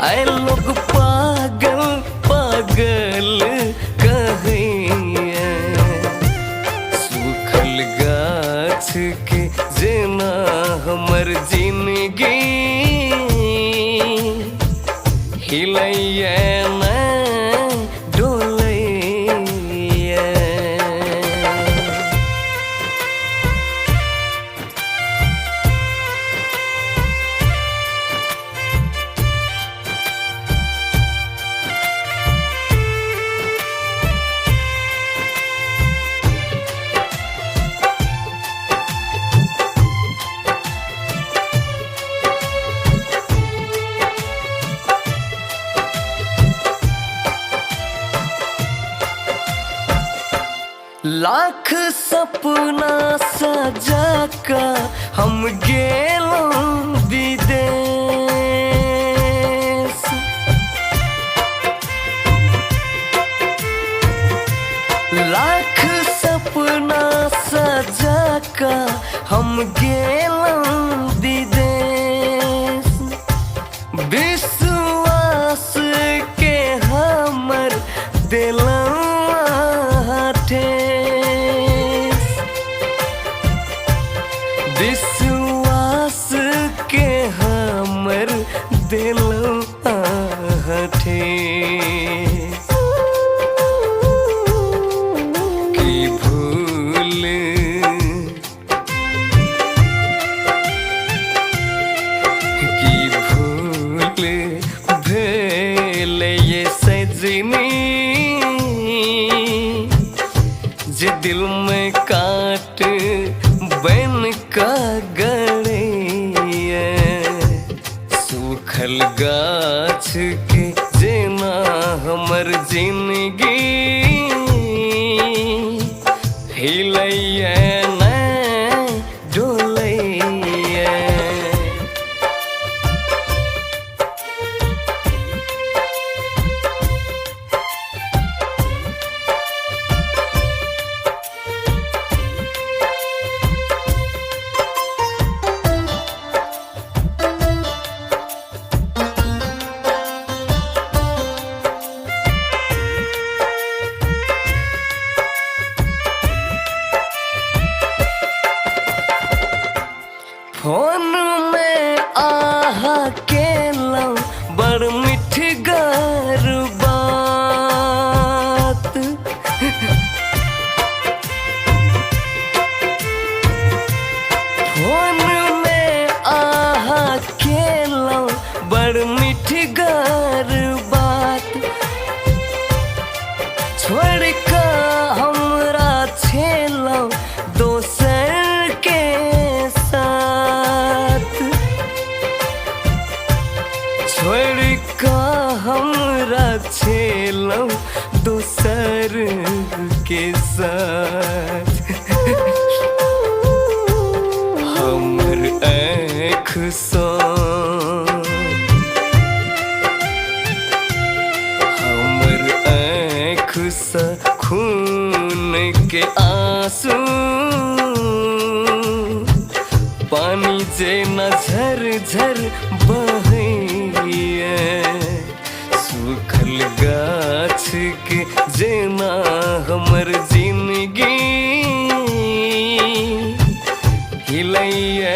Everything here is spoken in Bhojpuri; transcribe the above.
आए लोग पागल पागल कहिए सूखल गाछ के जेना हमर जिंदगी हिलैया ना डोलैया। लाख सपना सजा कर हम गेलों विदेश, लाख सपना सजा कर हम गेलों विदेश। विश्वास के हमर दिलवा विश्वास के हमर दिलवा ठेस। की भूल भेल ये सजनी जे दिल में काट बन का गड़े। सूखल गाछ के जेना हमर जिंदगी हिलैया ना डोलैया। फोन में आहा केला बड़ मिठगर बात। फोन में आहा केला बड़ मिठगर बात। छोड़ का हमरा छेला दोसर के साथ। छोड़ का हमरा छेलौ दोसर के साथ। हमर आँख सँ हमर आँख सँ खून के आंसू पानी जे न झर झर बहैया। सूखल गाछ के जेना हमर जिंदगी हिलैया।